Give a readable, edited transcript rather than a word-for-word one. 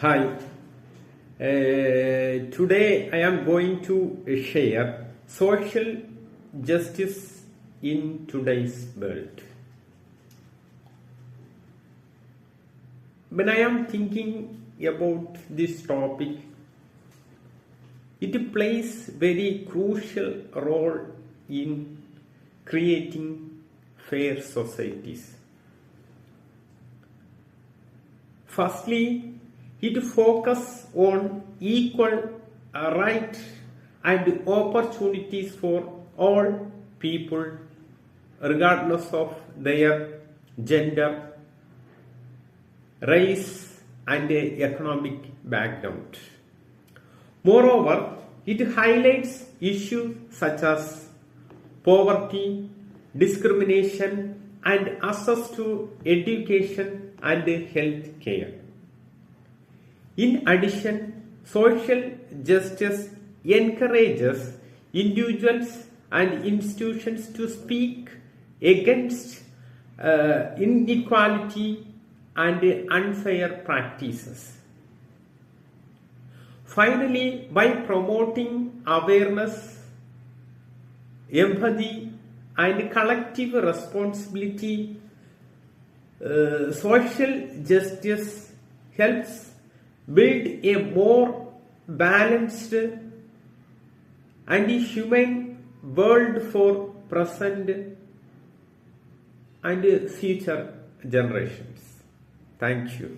Hi, today I am going to share social justice in today's world. When I am thinking about this topic, it plays very crucial role in creating fair societies. Firstly, it focuses on equal rights and opportunities for all people, regardless of their gender, race, and economic background. Moreover, it highlights issues such as poverty, discrimination, and access to education and health care. In addition, social justice encourages individuals and institutions to speak against inequality and unfair practices. Finally, by promoting awareness, empathy, and collective responsibility, social justice helps build a more balanced and humane world for present and future generations. Thank you.